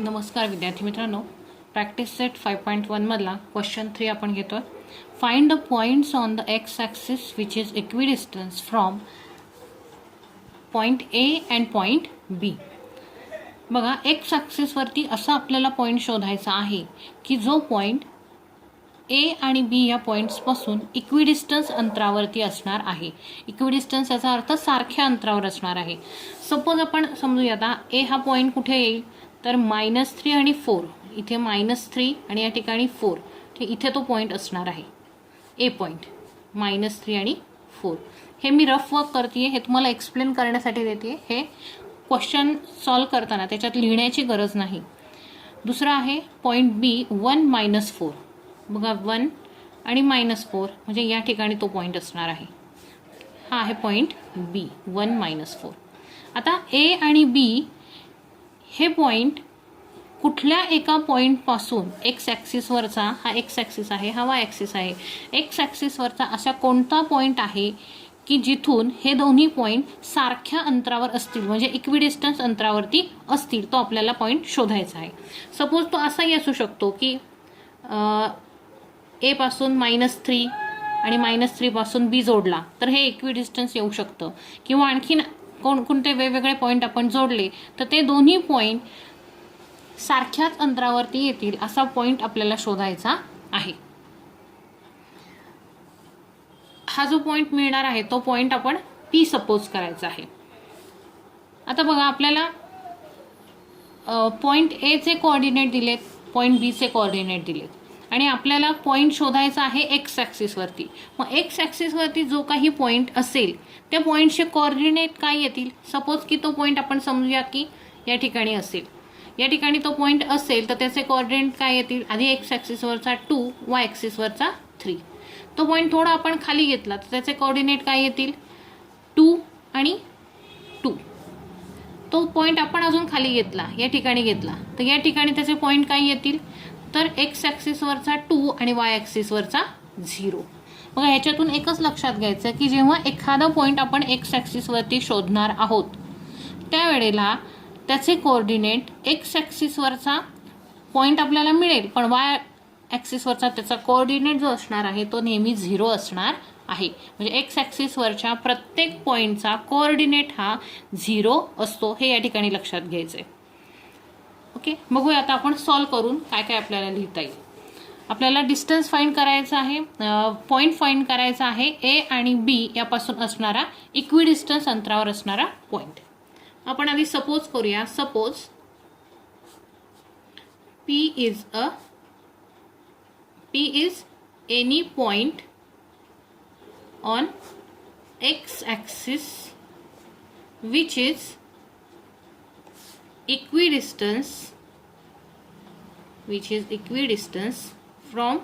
नमस्कार विद्यार्थी मित्रांनो, प्रॅक्टिस सेट 5.1 मधला क्वेश्चन 3 आपण घेतोय. Find the points on the X axis which is equidistance from point A and point B. बघा, एक्स ॲक्सिसवरती असा आपल्याला पॉइंट शोधायचा आहे की जो पॉइंट ए आणि बी या पॉईंट्सपासून इक्विडिस्टन्स अंतरावरती असणार आहे. इक्विडिस्टन्स याचा अर्थ सारख्या अंतरावर असणार आहे. सपोज आपण समजूया, आता ए हा पॉईंट कुठे येईल तर -3 आणि 4, इथे -3 आणि या ठिकाणी 4, ठीक, इथे तो पॉईंट असणार आहे. ए पॉईंट -3 आणि 4. हे मी रफ वर्क करते, हे तुम्हाला एक्सप्लेन करण्यासाठी देते. हे क्वेश्चन सॉल्व करताना त्याच्यात लिहिण्याची गरज नाही. दुसरा आहे पॉईंट बी 1 - 4. बघा, 1 आणि -4 म्हणजे या ठिकाणी तो पॉईंट असणार आहे. हा आहे पॉईंट बी 1 - 4. आता ए आणि बी हे पॉईंट कुठल्या एका पॉईंटपासून एक्स ॲक्सिसवरचा, हा एक्स ॲक्सिस आहे, हा वाय ॲक्सिस आहे, एक्स ॲक्सिसवरचा असा कोणता पॉईंट आहे की जिथून हे दोन्ही पॉईंट सारख्या अंतरावर असतील, म्हणजे इक्विडिस्टन्स अंतरावरती असतील, तो आपल्याला पॉईंट शोधायचा आहे. सपोज तो असाही असू शकतो की ए पासून -3 आणि -3 पासून बी जोडला तर हे इक्विडिस्टन्स येऊ शकतं, किंवा आणखीन कोणते वेगवेगळे पॉईंट आपण जोडले तर ते दोन्ही पॉईंट सारख्याच अंतरावरती येतील, असा पॉईंट आपल्याला शोधायचा आहे. हा जो पॉईंट मिळणार आहे तो पॉईंट आपण पी सपोज करायचा आहे. आता बघा, आपल्याला पॉईंट ए चे कोऑर्डिनेट दिलेत, पॉईंट बी चे कोऑर्डिनेट दिलेत आणि आपल्याला पॉईंट शोधायचा आहे एक्स ॲक्सिसवरती. मग एक्स ॲक्सिसवरती जो काही पॉईंट असेल त्या पॉईंटचे कोऑर्डिनेट काय येतील. सपोज की तो पॉईंट आपण समजूया की या ठिकाणी असेल, या ठिकाणी तो पॉईंट असेल तर त्याचे कोऑर्डिनेट काय येतील. आधी एक्स ॲक्सिसवरचा 2, वाय ॲक्सिसवरचा 3. तो पॉईंट थोडा आपण खाली घेतला तर त्याचे कोऑर्डिनेट काय येतील, 2 आणि 2. तो पॉईंट आपण अजून खाली घेतला, या ठिकाणी घेतला तर या ठिकाणी त्याचे पॉईंट काय येतील तर एक्स ॲक्सिसवरचा 2 आणि वाय ॲक्सिसवरचा 0. बघा, ह्याच्यातून एकच लक्षात घ्यायचं की जेव्हा एखादा पॉईंट आपण एक्स ॲक्सिसवरती शोधणार आहोत त्यावेळेला त्याचे कोऑर्डिनेट एक्स ॲक्सिसवरचा पॉईंट आपल्याला मिळेल, पण वाय ॲक्सिसवरचा त्याचा कोऑर्डिनेट जो असणार आहे तो नेहमी 0 असणार आहे. म्हणजे एक्स ॲक्सिसवरच्या प्रत्येक पॉईंटचा कोऑर्डिनेट हा 0 असतो, हे या ठिकाणी लक्षात घ्यायचं आहे. ओके, बघूया आता आपण सॉल्व करून काय काय आपल्याला लिहिता येईल. आपल्याला डिस्टन्स फाइंड करायचा आहे, पॉईंट फाइंड करायचा आहे ए आणि बी यापासून असणारा इक्विडिस्टन्स अंतरावर असणारा पॉईंट. आपण आधी सपोज करूया. Suppose P is any point on x axis which is equidistance from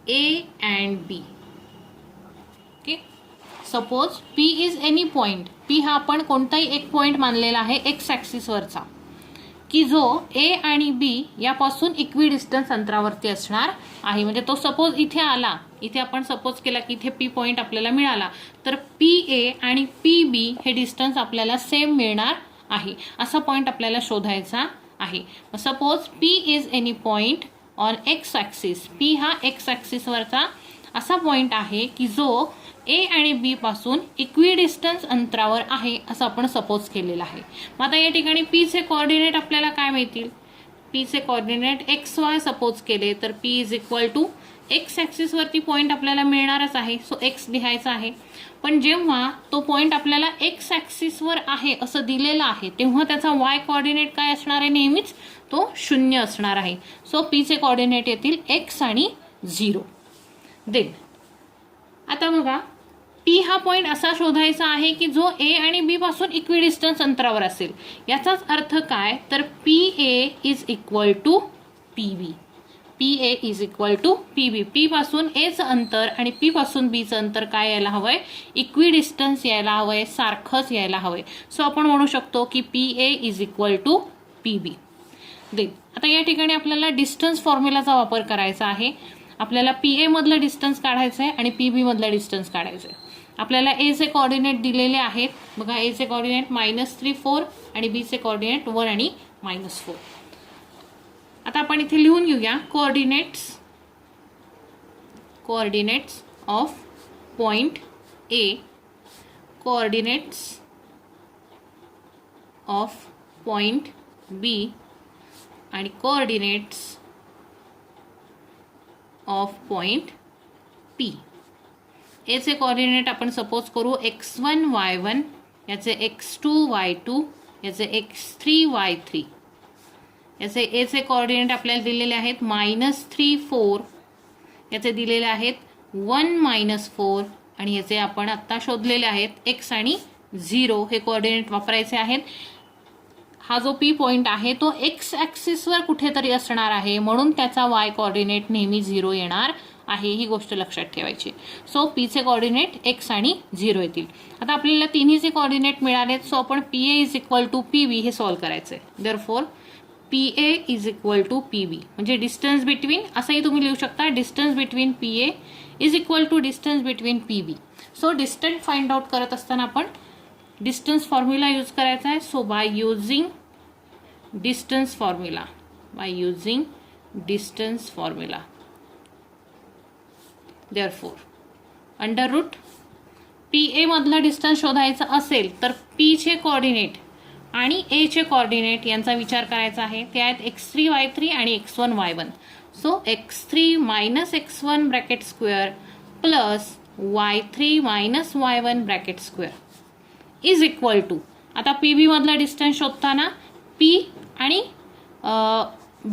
A and B. Okay, suppose P is any point. P हा आपण कोणताही एक पॉइंट मानलेला आहे एक्स ॲक्सिसवरचा की जो ए आणि बी यापासून इक्विडिस्टन्स अंतरावरती असणार आहे. म्हणजे तो सपोज इथे आला, इथे आपण सपोज केला की इथे पी पॉइंट आपल्याला मिळाला तर पी ए आणि पी बी हे डिस्टन्स आपल्याला सेम मिळणार आहे, असा पॉईंट आपल्याला शोधायचा आहे. Suppose P is any point on X axis. P हा एक्स ॲक्सिसवरचा असा पॉईंट आहे की जो ए आणि बी पासून इक्विडिस्टन्स अंतरावर आहे, असं आपण सपोज केलेलं आहे. मग आता या ठिकाणी पी चे कोऑर्डिनेट आपल्याला काय मिळतील. पी चे कोऑर्डिनेट एक्स वाय सपोज केले तर P is equal to X ॲक्सिसवरती पॉईंट आपल्याला मिळणारच आहे, सो एक्स लिहायचा आहे. पण जेव्हा तो पॉईंट आपल्याला एक्स ॲक्सिसवर आहे असं दिलेला आहे तेव्हा त्याचा वाय कोऑर्डिनेट काय असणार आहे, नेहमीच तो 0 असणार आहे. सो पी चे कोऑर्डिनेट येतील एक्स आणि 0. देन आता बघा, पी हा पॉईंट असा शोधायचा आहे की जो ए आणि बी पासून इक्विडिस्टन्स अंतरावर असेल. याचाच अर्थ काय तर P A is equal to P B. P A is equal to P B. P पासून एचं अंतर आणि पी पासून बीचं अंतर काय यायला हवंय, इक्विडिस्टन्स यायला हवंय, सारखंच यायला हवंय. सो आपण म्हणू शकतो की P A is equal to P B. Then आता या ठिकाणी आपल्याला डिस्टन्स फॉर्म्युलाचा वापर करायचा आहे. आपल्याला पी ए मधलं डिस्टन्स काढायचं आहे आणि पी बी मधलं डिस्टन्स काढायचं आहे. आपल्याला एचे कोऑर्डिनेट दिलेले आहेत बघा. एचे कोऑर्डिनेट -3 4 आणि बीचे कोऑर्डिनेट 1 आणि -4. आता आपण इथे लिहून घेऊया coordinates of point A, coordinates of point B आणि कोऑर्डिनेट्स ऑफ पॉइंट पी. एचे कोऑर्डिनेट आपण सपोज करू x1 y1, याचे x2 y2, याचे x3 y3. याचे एचे कोऑर्डिनेट आपल्याला दिलेले आहेत -3 4, याचे दिलेले आहेत 1 4 आणि याचे आपण आत्ता शोधलेले आहेत x आणि 0 हे कोऑर्डिनेट वापरायचे आहेत. हा जो पी पॉइंट आहे तो एक्स ॲक्सिसवर कुठेतरी असणार आहे म्हणून त्याचा वाय कोऑर्डिनेट नेहमी 0 येणार आहे, ही गोष्ट लक्षात ठेवायची. सो पीचे कोऑर्डिनेट एक्स आणि 0 येतील. आता आपल्याला तिन्हीचे कोऑर्डिनेट मिळालेत. सो आपण PA = PB हे सॉल्व्ह करायचं आहे. देअरफॉर PA = PB म्हणजे डिस्टन्स बिटवीन, असंही तुम्ही लिहू शकता, distance between PA = distance between PB. So distance find out करत असताना आपण डिस्टन्स फॉर्म्युला यूज करायचा आहे. So by using distance formula therefore √PA मधला डिस्टन्स शोधायचा असेल तर P चे कोऑर्डिनेट आणि A चे कोऑर्डिनेट यांचा विचार करायचा आहे. ते आहेत x3 y3 आणि x1 y1. So x3 - x1 bracket square plus y3 - y1 bracket square is equal to, आता PB मधला डिस्टन्स शोधताना P आणि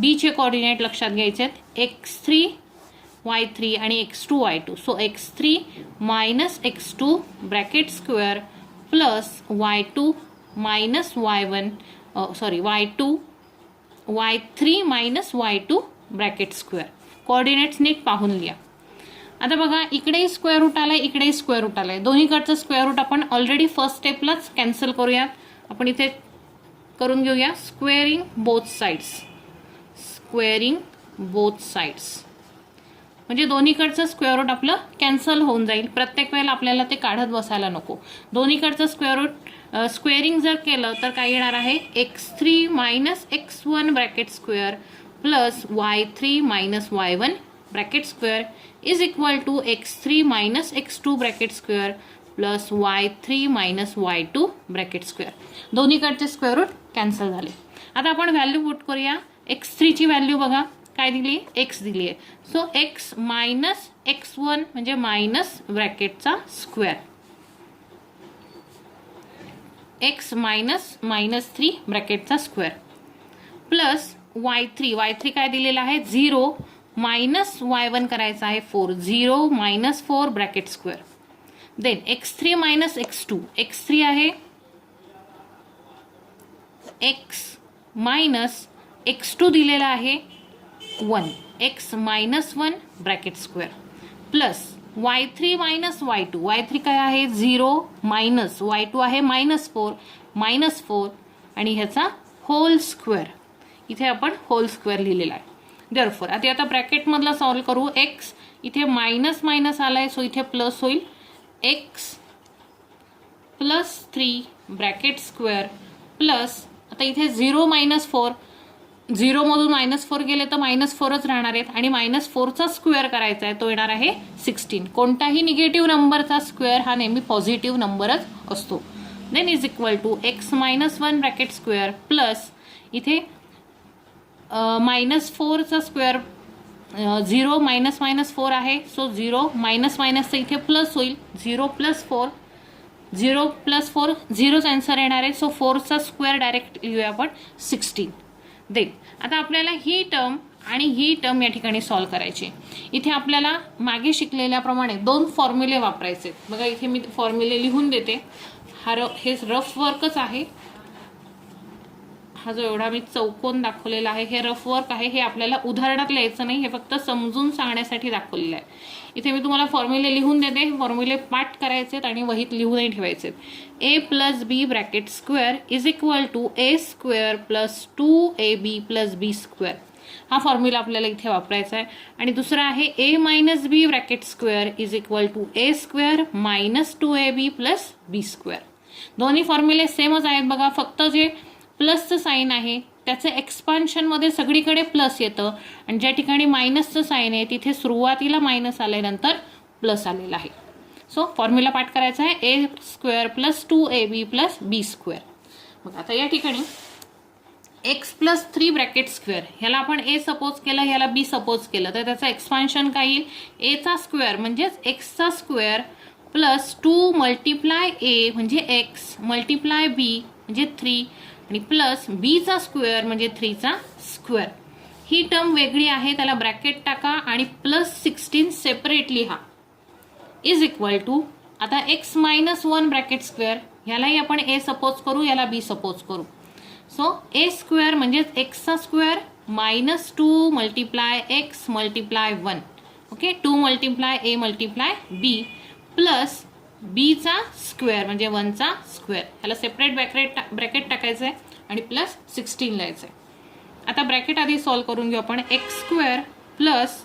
B चे कोऑर्डिनेट लक्षात घ्यायचे आहेत x3 y3 आणि x2 y2. So x3 - x2 bracket square plus y2 - y1 y3 - y2 bracket square. Coordinates नीट पाहून लिहा. आता बघा इकडेही स्क्वेअर रूट आलाय, इकडेही स्क्वेअर रूट आलाय. दोन्हीकडचं स्क्वेअर रूट आपण ऑलरेडी फर्स्ट स्टेपलाच कॅन्सल करूयात. आपण इथे करून घेऊया स्क्वेअरिंग बोथ साइड्स म्हणजे दोन्हीकडचं स्क्वेअर रूट आपलं कॅन्सल होऊन जाईल. प्रत्येक वेळेला आपल्याला ते काढत बसायला नको. दोन्हीकडचं स्क्वेअर रूट स्क्वेअरिंग जर केलं तर काय येणार आहे x3 - x1 bracket square plus y3 - y1 bracket square is equal to x3 - x2 bracket square plus y3 - y2 bracket square. दोन्हीकडचे स्क्वेअर रूट कॅन्सल झाले. आता आपण व्हॅल्यू पुट करूया. x3 ची व्हॅल्यू बघा काय दिली, x दिली आहे. सो x - x1 म्हणजे मायनस ब्रॅकेटचा स्क्वेअर, x -3 ब्रॅकेटचा स्क्वेअर प्लस y3 काय दिलेला आहे 0 मायनस y1 करायचा आहे 4, 0 - 4 bracket square. Then x3 - x2, x3 आहे x - x2 दिलेला आहे 1, x - 1 bracket square plus y3 - y2, y3 काय आहे 0 मायनस y2 आहे -4 आणि ह्याचा होल स्क्वेअर. इथे आपण होल स्क्वेअर लिहिलेला आहे. देअरफॉर आता ब्रॅकेटमधला सॉल्व्ह करू. x इथे मायनस आलाय सो इथे प्लस होईल x +3 ब्रॅकेट स्क्वेअर प्लस आता इथे 0 - 4, 0 मधून -4 गेले तर -4च राहणार आहेत आणि -4चा स्क्वेअर करायचा आहे, तो येणार आहे 16. कोणताही निगेटिव्ह नंबरचा स्क्वेअर हा नेहमी पॉझिटिव्ह नंबरच असतो. Then is equal to x - 1 bracket square plus इथे -4चा स्क्वेअर, 0 -4 आहे सो 0 मायनसचं इथे प्लस होईल, 0 + 4, 0 + 4 0च आन्सर येणार आहे. सो 4चा स्क्वेअर डायरेक्ट लिहूया आपण 16. देन आता आपल्याला ही टर्म आणि ही टर्म या ठिकाणी सॉल्व्ह करायची. इथे आपल्याला मागे शिकलेल्याप्रमाणे 2 फॉर्म्युले वापरायचे. बघा इथे मी फॉर्म्युले लिहून देते. हे रफ वर्कच आहे. हा जो एवढा मी चौकोन दाखवलेला आहे हे रफ वर्क आहे. हे आपल्याला उदाहरणात लिहायचं नाही, हे फक्त समजून सांगण्यासाठी दाखवलेलं आहे. इथे मी तुम्हाला फॉर्म्युले लिहून देते. फॉर्म्युले पाठ करायचे आणि वहीत लिहूनही ठेवायचे. a + b bracket square is equal to a² + 2ab + b². हा फॉर्म्युला आपल्याला इथे वापरायचा आहे. आणि दुसरा आहे A minus B bracket square is equal to A square minus 2ab plus B square. दोन्ही फॉर्म्युले सेमच आहेत बघा, फक्त जे प्लसचं साईन आहे त्याचं एक्सपान्शनमध्ये सगळीकडे प्लस येतं आणि ज्या ठिकाणी मायनसचं साईन आहे तिथे सुरुवातीला मायनस आल्यानंतर प्लस आलेलं आहे. सो फॉर्म्युला पाठ करायचा आहे ए square plus 2ab plus B square. मग आता या ठिकाणी एक्स प्लस 3 ब्रॅकेट स्क्वेअर ह्याला आपण ए सपोज केलं, ह्याला बी सपोज केलं तर त्याचं एक्सपान्शन काय येईल, एचा स्क्वेअर म्हणजेच एक्सचा स्क्वेअर प्लस 2 मल्टिप्लाय ए म्हणजे एक्स मल्टिप्लाय बी म्हणजे 3 आणि प्लस बीचा स्क्वेअर म्हणजे 3चा स्क्वेअर. ही टर्म वेगळी आहे, त्याला ब्रॅकेट टाका आणि प्लस 16 सेपरेटली हा इज इक्वल टू आता एक्स मायनस 1 ब्रॅकेट स्क्वेअर ह्यालाही आपण ए सपोज करू, याला बी सपोज करू. सो ए स्क्वेअर म्हणजेच एक्सचा square minus 2 multiply x multiply 1 okay 2 multiply A multiply B plus बीचा स्क्वेअर म्हणजे 1चा स्क्वेअर. ह्याला सेपरेट ब्रॅकेट टाकायचं आहे आणि प्लस 16 लिहायचं आहे. आता ब्रॅकेट आधी सॉल्व्ह करून घेऊ आपण. एक्स स्क्वेअर प्लस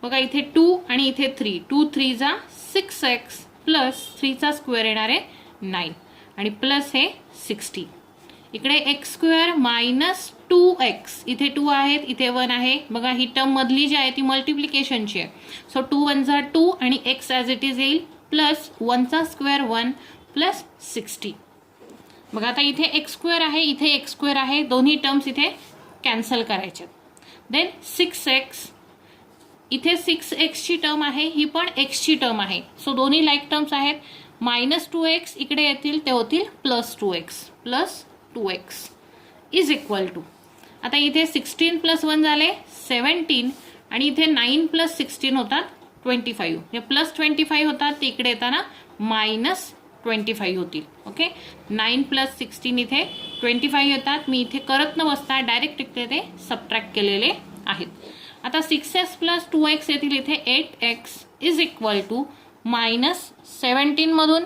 बघा इथे 2 आणि इथे 3 2 3 जा 6x प्लस 3चा स्क्वेअर येणार आहे 9 आणि प्लस हे 60. इकडे एक्स स्क्वेअर मायनस 2x इथे 2 आहेत इथे 1 आहे बघा, ही टर्म मधली जी आहे ती मल्टिप्लिकेशनची आहे. सो 2 1 जा 2 आणि x ॲज इट इज येईल प्लस 1चा स्क्वेअर 1 प्लस 60. बघा आता इथे एक्स स्क्वेअर आहे इथे एक्स स्क्वेअर आहे, दोन्ही टर्म्स इथे कॅन्सल करायचे. देन 6x इथे 6x ची टर्म आहे, ही पण x ची टर्म आहे. सो दोन्ही लाईक टर्म्स आहेत. मायनस 2x इकडे येतील ते होतील plus 2x is equal to आता इथे 16 प्लस 1 झाले 17 आणि इथे 9 प्लस 16 होतात 25. हे प्लस 25 होतात ते इकडे येताना मायनस 25 होतील. ओके 9 प्लस 16 इथे 25 येतात. मी इथे करत न बसता डायरेक्ट इथे ते सबट्रॅक्ट केलेले आहेत. आता 6x प्लस 2x येतील इथे 8x is equal to minus 17 मधून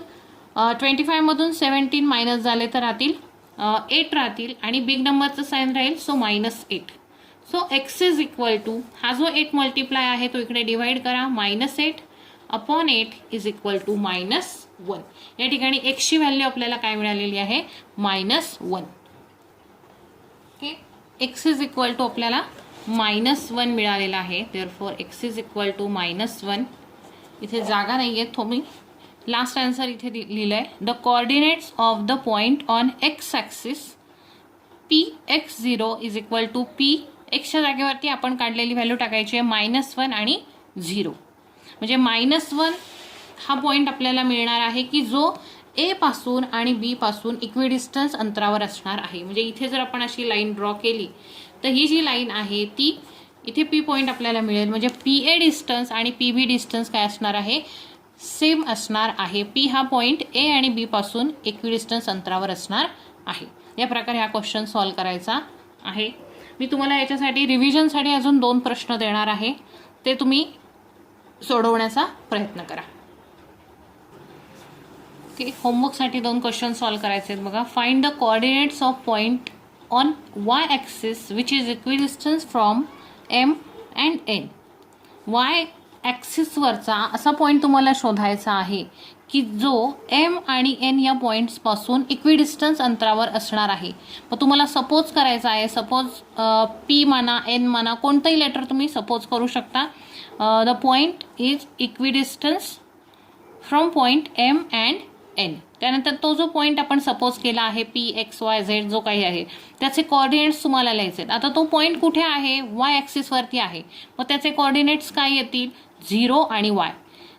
25 मधून 17 मायनस झाले तर राहतील 8 राहतील आणि बिग नंबरचं साईन राहील so -8. So x is equal to हा जो 8 मल्टिप्लाय आहे तो इकडे डिवाइड करा -8 अपॉन 8 इज इक्वल टू -1. या ठिकाणी x ची व्हॅल्यू आपल्याला काय मिळालेली आहे -1. Okay x is equal to आपल्याला -1 मिळालेला आहे. Therefore x is equal to -1. इथे जागा नाही आहे, तो मी लास्ट आन्सर इथे लिहिलंय. The coordinates of the point on X axis px0 is equal to p एक्सच्या जागेवरती आपण काढलेली व्हॅल्यू टाकायची आहे -1 आणि 0. म्हणजे -1 हा पॉइंट आपल्याला मिळणार आहे की जो ए पासून आणि बी पासून इक्विडिस्टन्स अंतरावर असणार आहे. म्हणजे इथे जर आपण अशी लाईन ड्रॉ केली तर ही जी लाईन आहे ती इथे पी पॉइंट आपल्याला मिळेल. म्हणजे पी ए डिस्टन्स आणि पी बी डिस्टन्स काय असणार आहे, सेम असणार आहे. पी हा पॉइंट ए आणि बी पासून इक्विडिस्टन्स अंतरावर असणार आहे. या प्रकारे हा क्वेश्चन सॉल्व्ह करायचा आहे. मी तुम्हाला याच्यासाठी रिव्हिजनसाठी अजून 2 प्रश्न देणार आहे, ते तुम्ही सोडवण्याचा प्रयत्न करा. ओके होमवर्कसाठी 2 क्वेश्चन सॉल्व्ह करायचे आहेत बघा. Find the coordinates of point on Y axis which is equidistance from M and N. Y ॲक्सिसवरचा असा पॉईंट तुम्हाला शोधायचा आहे की जो एम आणि एन या पॉईंट्सपासून इक्विडिस्टन्स अंतरावर असणार आहे. मग तुम्हाला सपोज करायचा आहे, सपोज पी म्हणा एन म्हणा कोणतंही लेटर तुम्ही सपोज करू शकता. The point is equidistance from point M and N. त्यानंतर तो जो पॉईंट आपण सपोज केला आहे पी एक्स वाय झेड जो काही आहे त्याचे कोऑर्डिनेट्स तुम्हाला लिहायचे आहेत. आता तो पॉईंट कुठे आहे, वाय ॲक्सिसवरती आहे. मग त्याचे कोऑर्डिनेट्स काय येतील, 0 आणि वाय.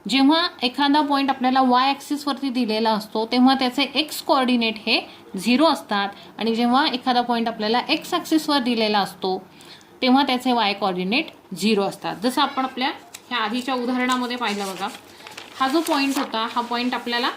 जेव्हा एखादा पॉईंट आपल्याला वाय ॲक्सिसवरती दिलेला असतो तेव्हा त्याचे एक्स कोऑर्डिनेट हे 0 असतात आणि जेव्हा एखादा पॉईंट आपल्याला एक्स ॲक्सिसवर दिलेला असतो तेव्हा त्याचे वाय कोऑर्डिनेट 0 असतात. जसं आपण आपल्या ह्या आधीच्या उदाहरणामध्ये पाहिलं बघा, हा जो पॉईंट होता हा पॉईंट आपल्याला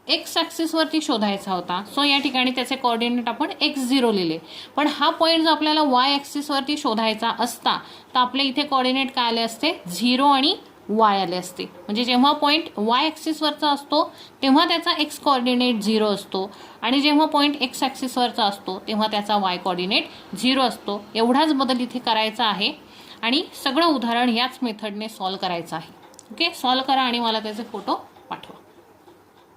एक्स ॲक्सिसवरती शोधायचा होता. सो या ठिकाणी त्याचे कोऑर्डिनेट आपण x0 लिहिले. पण हा पॉईंट जो आपल्याला वाय ॲक्सिसवरती शोधायचा असता तर आपल्या इथे कोऑर्डिनेट काय आले असते 0 आणि वाय आले असते. म्हणजे जेव्हा पॉईंट वाय ॲक्सिसवरचा असतो तेव्हा त्याचा एक्स कोऑर्डिनेट 0 असतो आणि जेव्हा पॉईंट एक्स ॲक्सिसवरचा असतो तेव्हा त्याचा वाय कोऑर्डिनेट 0 असतो. एवढाच बदल इथे करायचा आहे आणि सगळं उदाहरण याच मेथडने सॉल्व करायचं आहे. ओके, सॉल्व करा आणि मला त्याचे फोटो पाठवा.